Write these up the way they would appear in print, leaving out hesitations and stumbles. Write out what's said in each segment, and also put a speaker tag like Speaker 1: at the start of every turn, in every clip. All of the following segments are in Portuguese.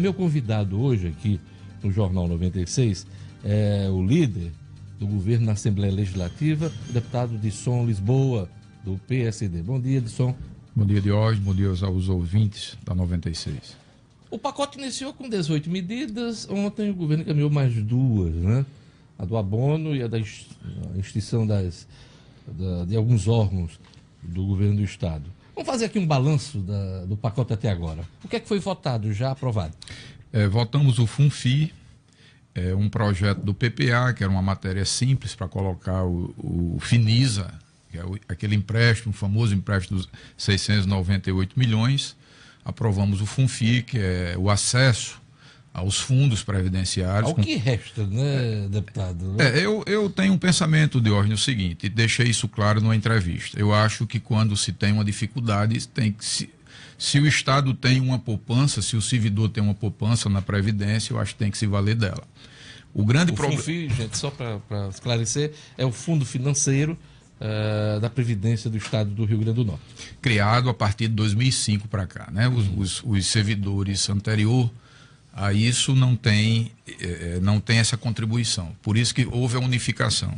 Speaker 1: meu convidado hoje aqui no Jornal 96 é o líder do governo na Assembleia Legislativa, o deputado Disson Lisboa, do PSD. Bom dia, Disson.
Speaker 2: Bom dia, Diógenes. Bom dia aos ouvintes da 96.
Speaker 1: O pacote iniciou com 18 medidas. Ontem o governo encaminhou mais duas, né? A do abono e a da extinção de alguns órgãos do governo do Estado. Vamos fazer aqui um balanço do pacote até agora. O que é que foi votado, já aprovado?
Speaker 2: Votamos o FUNFI, um projeto do PPA, que era uma matéria simples para colocar o FINISA, que é aquele empréstimo, o famoso empréstimo dos 698 milhões. Aprovamos o FUNFI, que é o acesso aos fundos previdenciários.
Speaker 1: Ao que resta, né, deputado?
Speaker 2: Eu tenho um pensamento, Diógenes, o seguinte, e deixei isso claro numa entrevista. Eu acho que quando se tem uma dificuldade, se o Estado tem uma poupança, se o servidor tem uma poupança na Previdência, eu acho que tem que se valer dela. O
Speaker 1: FUNFI, gente, só para esclarecer, é o Fundo Financeiro da Previdência do Estado do Rio Grande do Norte.
Speaker 2: Criado a partir de 2005 para cá, né? Os servidores anterior a isso não tem essa contribuição. Por isso que houve a unificação.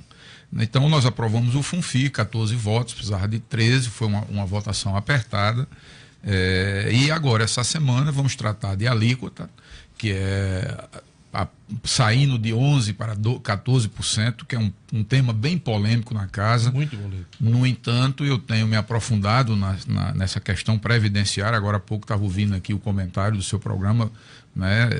Speaker 2: Então nós aprovamos o FUNFI, 14 votos, precisava de 13, foi uma votação apertada. E agora, essa semana, vamos tratar de alíquota, que é saindo de 11% para 14%, que é um tema bem polêmico na casa.
Speaker 1: Muito polêmico.
Speaker 2: No entanto, eu tenho me aprofundado nessa questão previdenciária. Agora há pouco estava ouvindo aqui o comentário do seu programa, né,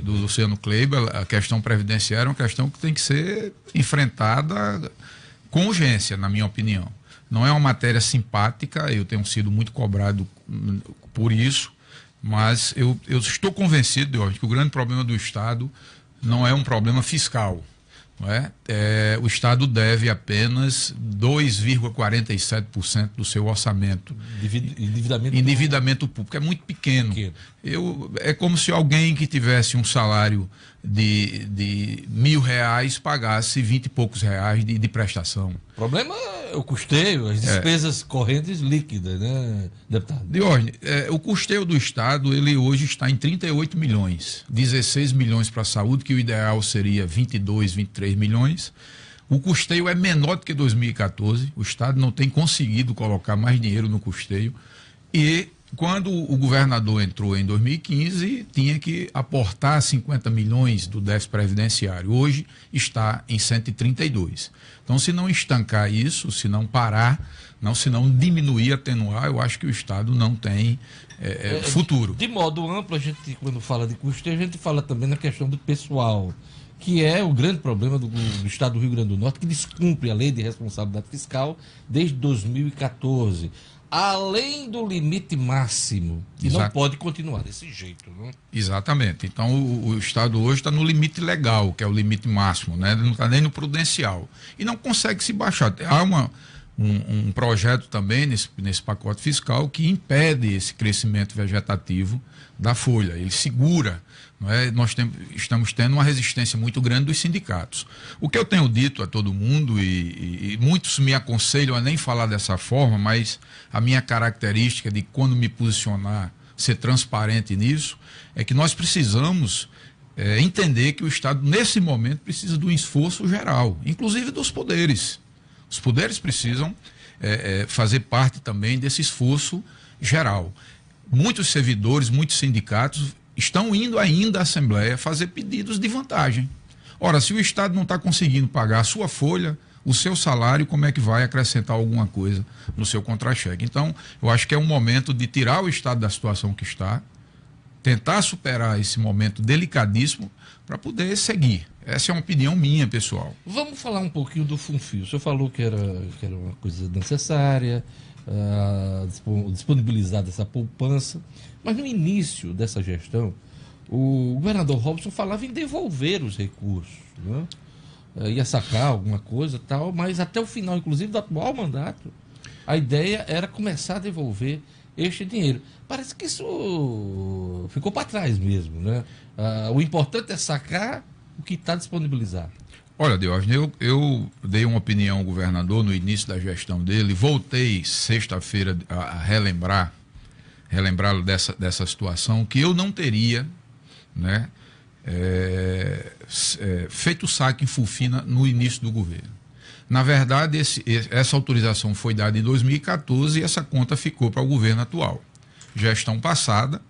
Speaker 1: do
Speaker 2: Luciano Kleiber. A questão previdenciária é uma questão que tem que ser enfrentada com urgência, na minha opinião. Não é uma matéria simpática, eu tenho sido muito cobrado por isso, mas eu estou convencido, Jorge, que o grande problema do Estado não é um problema fiscal. Não é? O Estado deve apenas 2,47% do seu orçamento. Endividamento público. É muito pequeno. É como se alguém que tivesse um salário de R$1.000 pagasse 20 e poucos reais de prestação.
Speaker 1: O problema é o custeio, as despesas correntes líquidas, né, deputado?
Speaker 2: Diógenes, o custeio do Estado, ele hoje está em 38 milhões, 16 milhões para a saúde, que o ideal seria 22, 23 milhões. O custeio é menor do que 2014, o Estado não tem conseguido colocar mais dinheiro no custeio. E quando o governador entrou em 2015, tinha que aportar 50 milhões do déficit previdenciário. Hoje está em 132. Então, se não estancar isso, se não parar, se não diminuir, atenuar, eu acho que o Estado não tem futuro.
Speaker 1: De modo amplo, a gente, quando fala de custeio, a gente fala também na questão do pessoal, que é o grande problema do Estado do Rio Grande do Norte, que descumpre a lei de responsabilidade fiscal desde 2014. Além do limite máximo, que não pode continuar desse jeito, não?
Speaker 2: Exatamente. Então, o Estado hoje está no limite legal, que é o limite máximo, né? Não está nem no prudencial. E não consegue se baixar. Há um projeto também nesse pacote fiscal que impede esse crescimento vegetativo da folha. Ele segura. Não é? Nós estamos tendo uma resistência muito grande dos sindicatos. O que eu tenho dito a todo mundo, e muitos me aconselham a nem falar dessa forma, mas a minha característica de quando me posicionar, ser transparente nisso, é que nós precisamos entender que o Estado, nesse momento, precisa de um esforço geral, inclusive dos poderes. Os poderes precisam fazer parte também desse esforço geral. Muitos servidores, muitos sindicatos estão indo ainda à Assembleia fazer pedidos de vantagem. Ora, se o Estado não está conseguindo pagar a sua folha, o seu salário, como é que vai acrescentar alguma coisa no seu contra-cheque? Então, eu acho que é um momento de tirar o Estado da situação que está, tentar superar esse momento delicadíssimo para poder seguir. Essa é uma opinião minha, pessoal.
Speaker 1: Vamos falar um pouquinho do FUNFI. O senhor falou que era uma coisa necessária, disponibilizar essa poupança, mas no início dessa gestão, o governador Robson falava em devolver os recursos, né? Ia sacar alguma coisa tal, mas até o final, inclusive, do atual mandato, a ideia era começar a devolver este dinheiro. Parece que isso ficou para trás mesmo, né? O importante é sacar o que está disponibilizado.
Speaker 2: Olha, Diógenes, eu dei uma opinião ao governador no início da gestão dele, voltei sexta-feira a relembrar relembrá-lo dessa situação, que eu não teria, né, feito o saque em Fulfina no início do governo. Na verdade, essa autorização foi dada em 2014 e essa conta ficou para o governo atual. Gestão passada,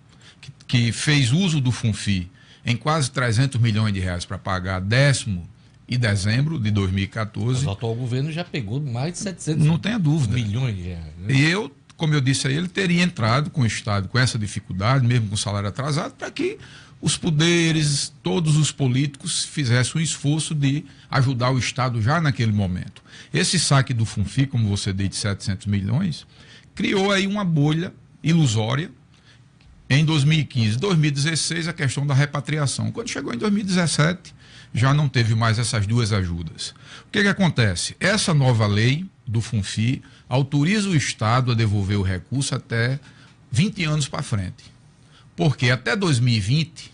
Speaker 2: que fez uso do FUNFI em quase 300 milhões de reais para pagar 10º e dezembro de 2014.
Speaker 1: Mas o atual governo já pegou mais de 700
Speaker 2: não tenha dúvida.
Speaker 1: milhões de reais. Né?
Speaker 2: E eu, como eu disse a ele, teria entrado com o Estado com essa dificuldade, mesmo com o salário atrasado, para que os poderes, todos os políticos fizessem um esforço de ajudar o Estado já naquele momento. Esse saque do FUNFI, como você disse, de 700 milhões, criou aí uma bolha ilusória. Em 2015, 2016, a questão da repatriação. Quando chegou em 2017, já não teve mais essas duas ajudas. O que acontece? Essa nova lei do FUNFI autoriza o Estado a devolver o recurso até 20 anos para frente. Porque até 2020,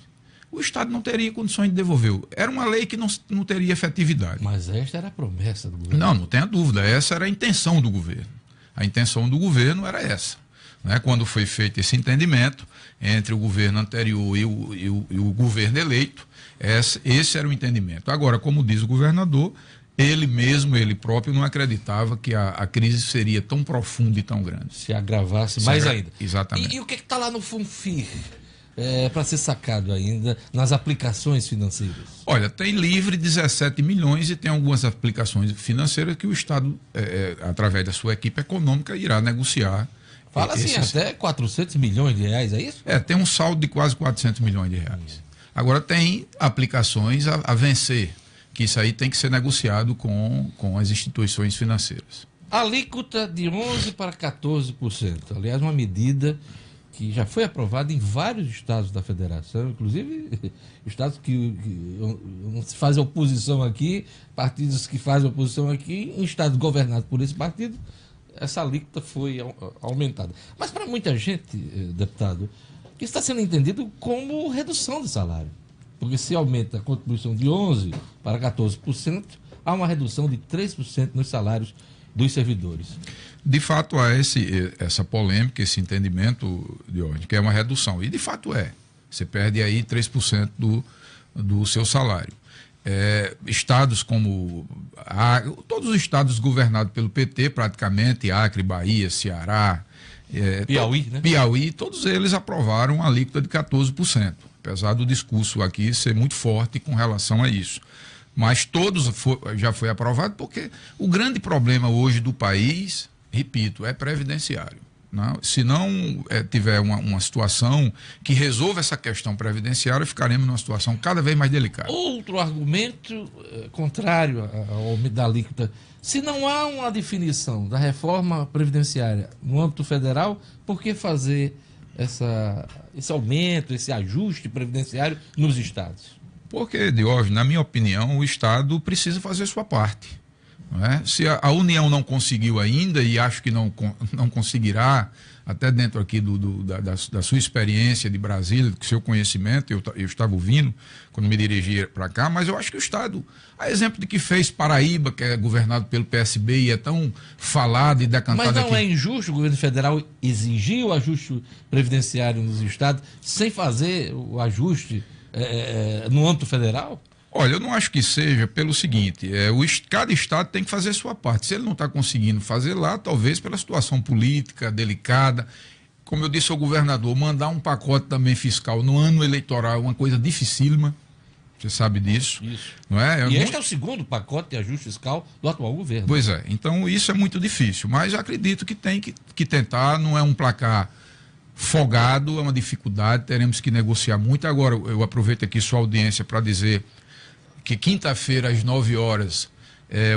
Speaker 2: o Estado não teria condições de devolver. Era uma lei que não teria efetividade.
Speaker 1: Mas esta era a promessa do governo.
Speaker 2: Não tenha dúvida. Essa era a intenção do governo. A intenção do governo era essa. Né? Quando foi feito esse entendimento entre o governo anterior e o governo eleito, esse era o entendimento. Agora, como diz o governador, ele próprio não acreditava que a crise seria tão profunda e tão grande.
Speaker 1: Se agravasse mais ainda.
Speaker 2: Exatamente.
Speaker 1: E o que está lá no FUNFI para ser sacado ainda nas aplicações financeiras?
Speaker 2: Olha, tem livre 17 milhões e tem algumas aplicações financeiras que o Estado, através da sua equipe econômica, irá negociar.
Speaker 1: Fala assim, até 400 milhões de reais, é isso?
Speaker 2: Tem um saldo de quase 400 milhões de reais. Agora tem aplicações a vencer, que isso aí tem que ser negociado com as instituições financeiras.
Speaker 1: Alíquota de 11% para 14%. Aliás, uma medida que já foi aprovada em vários estados da federação, inclusive estados que não se faz oposição aqui, partidos que fazem oposição aqui, em estados governados por esse partido, essa alíquota foi aumentada. Mas para muita gente, deputado, isso está sendo entendido como redução de salário. Porque se aumenta a contribuição de 11% para 14%, há uma redução de 3% nos salários dos servidores.
Speaker 2: De fato, há essa polêmica, esse entendimento, Diógenes, que é uma redução. E de fato é. Você perde aí 3% do seu salário. Estados como todos os estados governados pelo PT, praticamente, Acre, Bahia, Ceará,
Speaker 1: Piauí, né?
Speaker 2: Piauí, todos eles aprovaram a alíquota de 14%, apesar do discurso aqui ser muito forte com relação a isso. Mas todos já foi aprovado porque o grande problema hoje do país, repito, é previdenciário. Não, se não tiver uma situação que resolva essa questão previdenciária, ficaremos numa situação cada vez mais delicada.
Speaker 1: Outro argumento contrário ao aumento da alíquota: se não há uma definição da reforma previdenciária no âmbito federal, por que fazer esse aumento, esse ajuste previdenciário nos estados?
Speaker 2: Porque, Diógenes, na minha opinião, o Estado precisa fazer sua parte. Não é? Se a União não conseguiu ainda, e acho que não conseguirá, até dentro aqui da sua experiência de Brasília, do seu conhecimento, eu estava ouvindo quando me dirigia para cá, mas eu acho que o Estado, a exemplo de que fez Paraíba, que é governado pelo PSB e é tão falado e decantado aqui.
Speaker 1: Mas não é injusto o governo federal exigir o ajuste previdenciário nos estados sem fazer o ajuste no âmbito federal?
Speaker 2: Olha, eu não acho que seja pelo seguinte, cada estado tem que fazer sua parte. Se ele não está conseguindo fazer lá, talvez pela situação política delicada, como eu disse ao governador, mandar um pacote também fiscal no ano eleitoral é uma coisa dificílima, você sabe disso.
Speaker 1: Isso.
Speaker 2: Não é?
Speaker 1: Este é o segundo pacote de ajuste fiscal do atual governo.
Speaker 2: Pois é, então isso é muito difícil, mas acredito que tem que tentar, não é um placar folgado, é uma dificuldade, teremos que negociar muito. Agora, eu aproveito aqui sua audiência para dizer que quinta-feira, às 9 horas,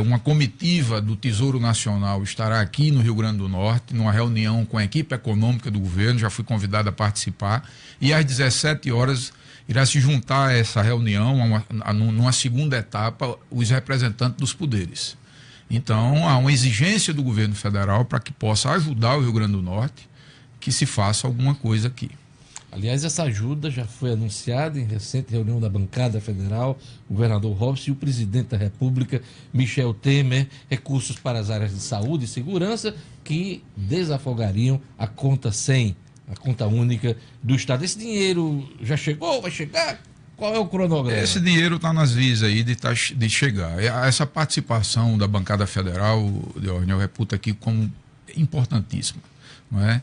Speaker 2: uma comitiva do Tesouro Nacional estará aqui no Rio Grande do Norte, numa reunião com a equipe econômica do governo, já fui convidado a participar, e às 17 horas irá se juntar a essa reunião, numa segunda etapa, os representantes dos poderes. Então, há uma exigência do governo federal para que possa ajudar o Rio Grande do Norte, que se faça alguma coisa aqui.
Speaker 1: Aliás, essa ajuda já foi anunciada em recente reunião da bancada federal, o governador Robson e o presidente da República, Michel Temer, recursos para as áreas de saúde e segurança que desafogariam a conta 100 a conta única do Estado. Esse dinheiro já chegou, vai chegar? Qual é o cronograma?
Speaker 2: Esse dinheiro está nas vias aí de chegar. Essa participação da bancada federal, eu reputo aqui como importantíssima. Não é?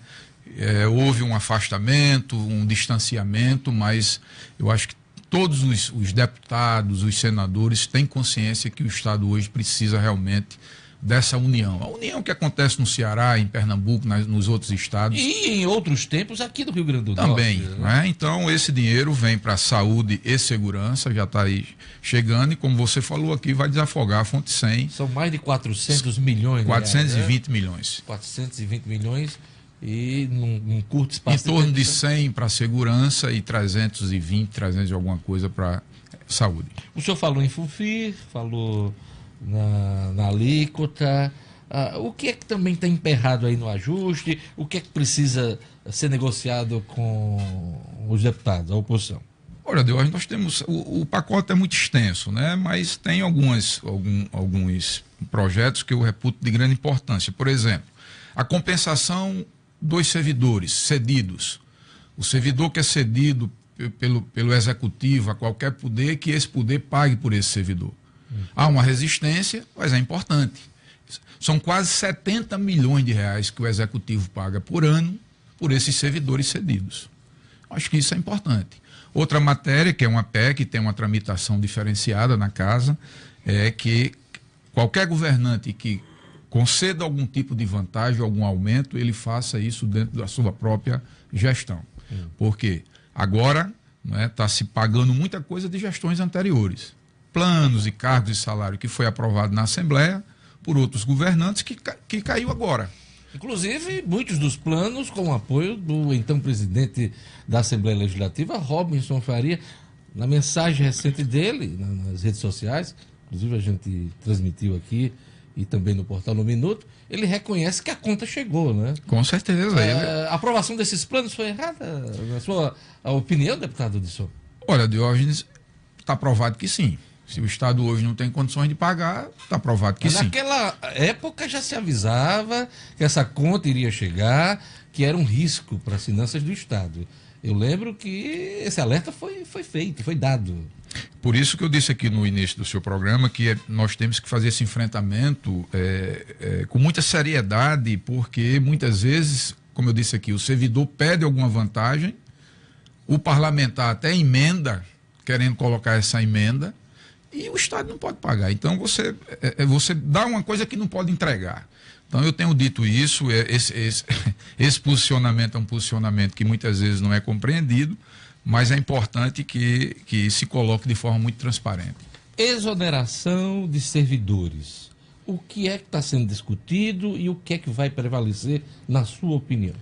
Speaker 2: Houve um afastamento, um distanciamento, mas eu acho que todos os deputados, os senadores têm consciência que o Estado hoje precisa realmente dessa união. A união que acontece no Ceará, em Pernambuco, nos outros estados.
Speaker 1: E em outros tempos aqui do Rio Grande do
Speaker 2: também,
Speaker 1: Norte.
Speaker 2: Né? Então, esse dinheiro vem para saúde e segurança, já está aí chegando, e como você falou aqui, vai desafogar a Fonte 100.
Speaker 1: São mais de 400 milhões.
Speaker 2: 420 milhões.
Speaker 1: 420 milhões e num curto espaço.
Speaker 2: Em torno de 100 para segurança e 320, 300 e alguma coisa para saúde.
Speaker 1: O senhor falou em FUFI, falou na alíquota. O que é que também está emperrado aí no ajuste? O que é que precisa ser negociado com os deputados, a oposição?
Speaker 2: Olha, Deus, nós temos. O pacote é muito extenso, né? Mas tem alguns projetos que eu reputo de grande importância. Por exemplo, a compensação dos servidores cedidos. O servidor que é cedido pelo executivo a qualquer poder, que esse poder pague por esse servidor. Há uma resistência, mas é importante. São quase 70 milhões de reais que o executivo paga por ano por esses servidores cedidos. Acho que isso é importante. Outra matéria, que é uma PEC, que tem uma tramitação diferenciada na casa, é que qualquer governante que conceda algum tipo de vantagem, algum aumento, ele faça isso dentro da sua própria gestão. Porque agora está se pagando muita coisa de gestões anteriores. Planos e cargos e salário que foi aprovado na Assembleia por outros governantes que caiu agora.
Speaker 1: Inclusive, muitos dos planos com o apoio do então presidente da Assembleia Legislativa, Robinson Faria, na mensagem recente dele, nas redes sociais, inclusive a gente transmitiu aqui e também no portal No Minuto, ele reconhece que a conta chegou, né?
Speaker 2: Com certeza.
Speaker 1: A aprovação desses planos foi errada, na sua opinião, deputado Odisson?
Speaker 2: Olha, Diógenes, está provado que sim. Se o Estado hoje não tem condições de pagar, está provado que sim.
Speaker 1: Naquela época já se avisava que essa conta iria chegar, que era um risco para as finanças do Estado. Eu lembro que esse alerta foi feito, foi dado.
Speaker 2: Por isso que eu disse aqui no início do seu programa que nós temos que fazer esse enfrentamento com muita seriedade, porque muitas vezes, como eu disse aqui, o servidor pede alguma vantagem, o parlamentar até emenda, querendo colocar essa emenda, e o Estado não pode pagar. Então você dá uma coisa que não pode entregar. Então eu tenho dito isso, esse posicionamento é um posicionamento que muitas vezes não é compreendido, mas é importante que se coloque de forma muito transparente.
Speaker 1: Exoneração de servidores. O que é que está sendo discutido e o que é que vai prevalecer, na sua opinião?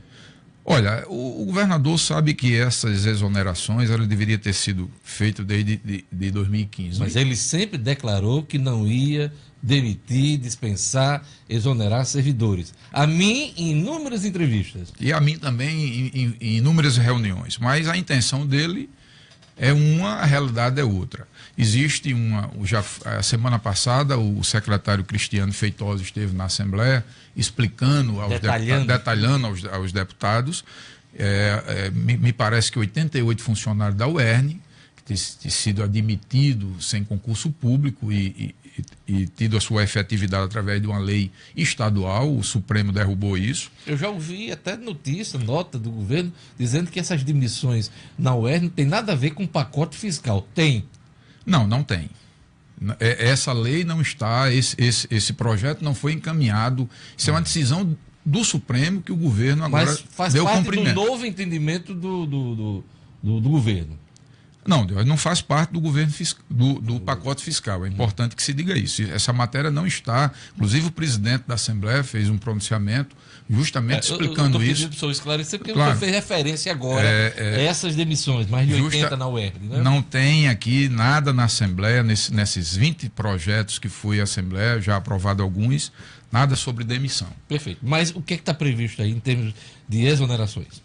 Speaker 2: Olha, o governador sabe que essas exonerações elas deveriam ter sido feitas desde de 2015.
Speaker 1: Mas ele sempre declarou que não ia demitir, dispensar, exonerar servidores. A mim, em inúmeras entrevistas.
Speaker 2: E a mim também em inúmeras reuniões. Mas a intenção dele é uma, a realidade é outra. Existe a semana passada, o secretário Cristiano Feitosa esteve na Assembleia explicando, detalhando aos deputados. Me parece que 88 funcionários da UERN, que têm sido admitidos sem concurso público e tido a sua efetividade através de uma lei estadual, o Supremo derrubou isso.
Speaker 1: Eu já ouvi até notícia, nota do governo, dizendo que essas demissões na UERN não tem nada a ver com pacote fiscal. Tem?
Speaker 2: Não tem. Essa lei não está, esse projeto não foi encaminhado. Isso é uma decisão do Supremo que o governo agora
Speaker 1: deu cumprimento. Mas faz parte do novo entendimento do governo.
Speaker 2: Não faz parte do governo do pacote fiscal. É importante que se diga isso. Essa matéria não está. Inclusive, o presidente da Assembleia fez um pronunciamento justamente explicando isso.
Speaker 1: Eu estou esclarecer porque claro, você fez referência agora a essas demissões, mais de 80 na UERN. Né?
Speaker 2: Não tem aqui nada na Assembleia, nesses 20 projetos que foi a Assembleia, já aprovado alguns, nada sobre demissão.
Speaker 1: Perfeito. Mas o que está previsto aí em termos de exonerações?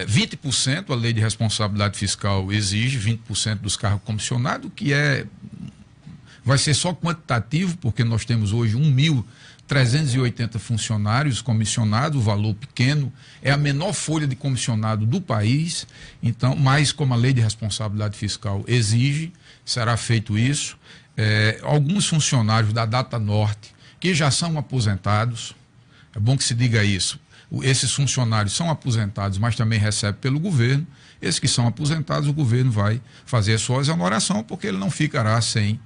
Speaker 2: 20%, a lei de responsabilidade fiscal exige 20% dos cargos comissionados, que é vai ser só quantitativo, porque nós temos hoje 1.380 funcionários comissionados, o valor pequeno, é a menor folha de comissionado do país, então, mas como a lei de responsabilidade fiscal exige, será feito isso. Alguns funcionários da Data Norte, que já são aposentados, é bom que se diga isso, esses funcionários são aposentados, mas também recebem pelo governo. Esses que são aposentados, o governo vai fazer a sua exoneração, porque ele não ficará sem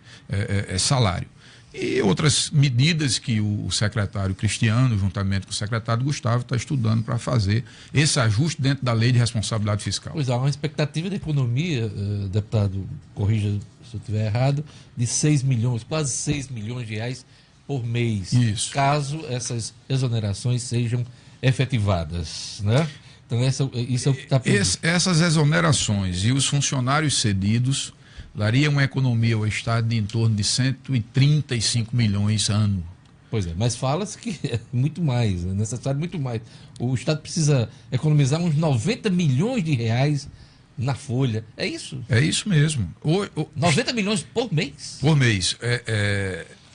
Speaker 2: salário. E outras medidas que o secretário Cristiano, juntamente com o secretário Gustavo, está estudando para fazer esse ajuste dentro da lei de responsabilidade fiscal.
Speaker 1: Pois há uma expectativa de economia, deputado, corrija se eu estiver errado, de 6 milhões, quase 6 milhões de reais por mês.
Speaker 2: Isso.
Speaker 1: Caso essas exonerações sejam efetivadas, né? Então, isso é o que está previsto.
Speaker 2: Essas exonerações e os funcionários cedidos daria uma economia ao Estado de em torno de 135 milhões ano.
Speaker 1: Pois é, mas fala-se que é muito mais, é necessário muito mais. O Estado precisa economizar uns 90 milhões de reais na folha. É isso?
Speaker 2: É isso mesmo.
Speaker 1: 90 milhões por mês?
Speaker 2: Por mês.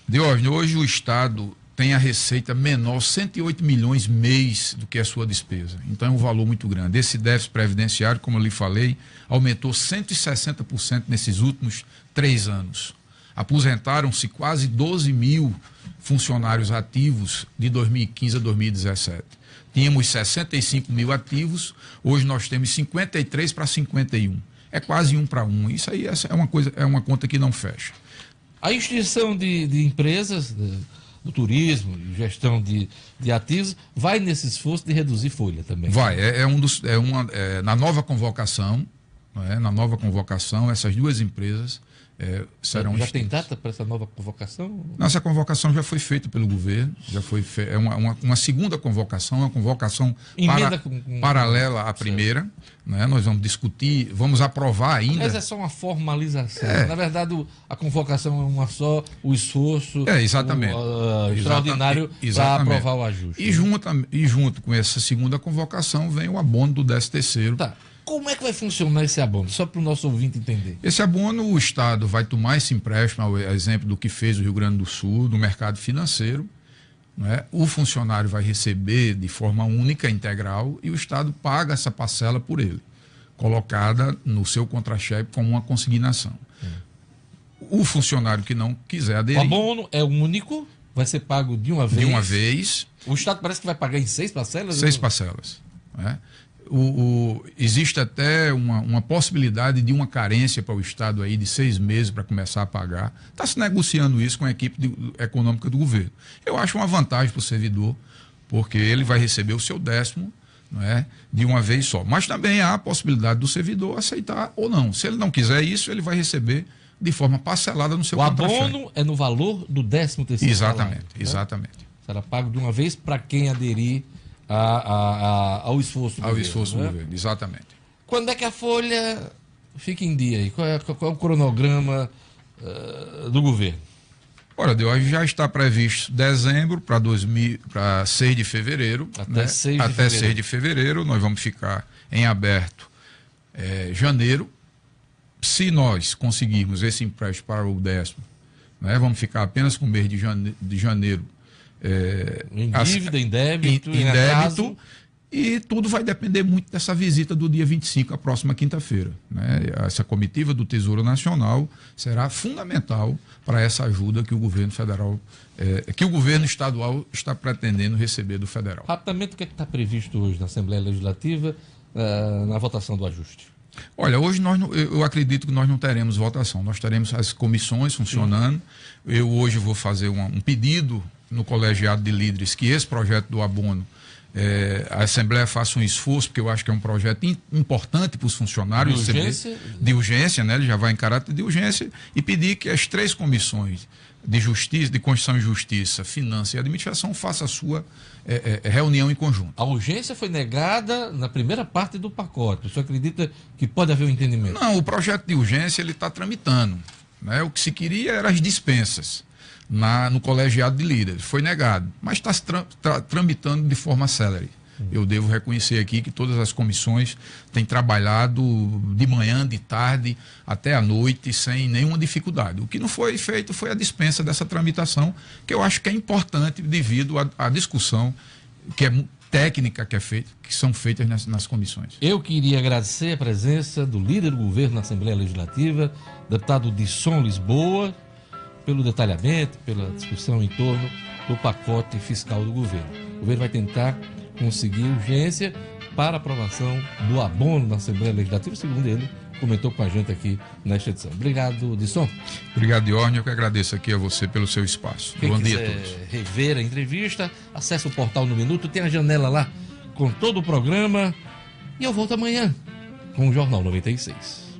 Speaker 2: Diógenes, hoje o Estado tem a receita menor, 108 milhões mês do que a sua despesa. Então é um valor muito grande. Esse déficit previdenciário, como eu lhe falei, aumentou 160% nesses últimos 3 anos. Aposentaram-se quase 12 mil funcionários ativos de 2015 a 2017. Tínhamos 65 mil ativos, hoje nós temos 53 para 51. É quase 1 para 1. Isso aí é uma conta que não fecha.
Speaker 1: A extinção de empresas do turismo, gestão de ativos, vai nesse esforço de reduzir folha também.
Speaker 2: Vai, na nova convocação, na nova convocação, essas duas empresas serão
Speaker 1: Já
Speaker 2: extintas.
Speaker 1: tem data para essa nova convocação?
Speaker 2: Nossa convocação já foi feita pelo governo, é uma segunda convocação, uma convocação paralela à primeira. Né? Nós vamos discutir, vamos aprovar ainda.
Speaker 1: Mas é só uma formalização. Na verdade, a convocação é uma só, o esforço
Speaker 2: exatamente.
Speaker 1: Extraordinário para aprovar o ajuste.
Speaker 2: E junto com essa segunda convocação vem o abono do 13º.
Speaker 1: Tá. Como é que vai funcionar esse abono? Só para o nosso ouvinte entender.
Speaker 2: Esse abono, o Estado vai tomar esse empréstimo, a exemplo do que fez o Rio Grande do Sul, no mercado financeiro. Né? O funcionário vai receber de forma única, integral, e o Estado paga essa parcela por ele, colocada no seu contra-cheque como uma consignação. O funcionário que não quiser aderir...
Speaker 1: O abono é único, vai ser pago de uma vez?
Speaker 2: De uma vez.
Speaker 1: O Estado parece que vai pagar em 6 parcelas?
Speaker 2: 6 parcelas. Né? Existe até uma possibilidade de uma carência para o Estado aí de 6 meses para começar a pagar. Está se negociando isso com a equipe econômica do governo. Eu acho uma vantagem para o servidor, porque ele vai receber o seu 10º, não é, de uma vez só. Mas também há a possibilidade do servidor aceitar ou não. Se ele não quiser isso, ele vai receber de forma parcelada no seu contra-cheque.
Speaker 1: O abono é no valor do 13º
Speaker 2: Exatamente,
Speaker 1: salário,
Speaker 2: exatamente.
Speaker 1: Né? Será pago de uma vez para quem aderir ao esforço do governo. Ao esforço do governo,
Speaker 2: exatamente.
Speaker 1: Quando é que a folha fica em dia aí? Qual é o cronograma do governo?
Speaker 2: Olha, hoje já está previsto dezembro para 6 de fevereiro.
Speaker 1: Até
Speaker 2: 6 de fevereiro. Nós vamos ficar em aberto janeiro. Se nós conseguirmos esse empréstimo para o 10º, né, vamos ficar apenas com o mês de janeiro.
Speaker 1: Em dívida, em débito, em débito,
Speaker 2: e tudo vai depender muito dessa visita do dia 25, a próxima quinta-feira. Né? Essa comitiva do Tesouro Nacional será fundamental para essa ajuda que o governo federal, que o governo estadual está pretendendo receber do federal.
Speaker 1: Rapidamente, o que está previsto hoje na Assembleia Legislativa na votação do ajuste?
Speaker 2: Olha, hoje eu acredito que nós não teremos votação, nós teremos as comissões funcionando. Eu hoje vou fazer um pedido no colegiado de líderes que esse projeto do abono, a Assembleia faça um esforço, porque eu acho que é um projeto importante para os funcionários. De urgência, né? Ele já vai em caráter de urgência, e pedir que as 3 comissões de Justiça, de Constituição e Justiça, Finanças e Administração façam a sua reunião em conjunto.
Speaker 1: A urgência foi negada na primeira parte do pacote. O senhor acredita que pode haver um entendimento?
Speaker 2: Não, o projeto de urgência ele está tramitando. Né? O que se queria eram as dispensas no colegiado de líderes. Foi negado, mas está tramitando de forma célere. Eu devo reconhecer aqui que todas as comissões têm trabalhado de manhã, de tarde, até à noite, sem nenhuma dificuldade. O que não foi feito foi a dispensa dessa tramitação, que eu acho que é importante devido à discussão que é técnica que são feitas nas comissões.
Speaker 1: Eu queria agradecer a presença do líder do governo na Assembleia Legislativa, deputado Disson Lisboa, pelo detalhamento, pela discussão em torno do pacote fiscal do governo. O governo vai tentar conseguir urgência para aprovação do abono na Assembleia Legislativa, segundo ele comentou com a gente aqui nesta edição. Obrigado, Disson.
Speaker 2: Obrigado, Diorne. Eu que agradeço aqui a você pelo seu espaço.
Speaker 1: Quem
Speaker 2: Bom dia a
Speaker 1: quiser
Speaker 2: todos.
Speaker 1: rever a entrevista, acesse o portal No Minuto, tem a janela lá com todo o programa. E eu volto amanhã com o Jornal 96.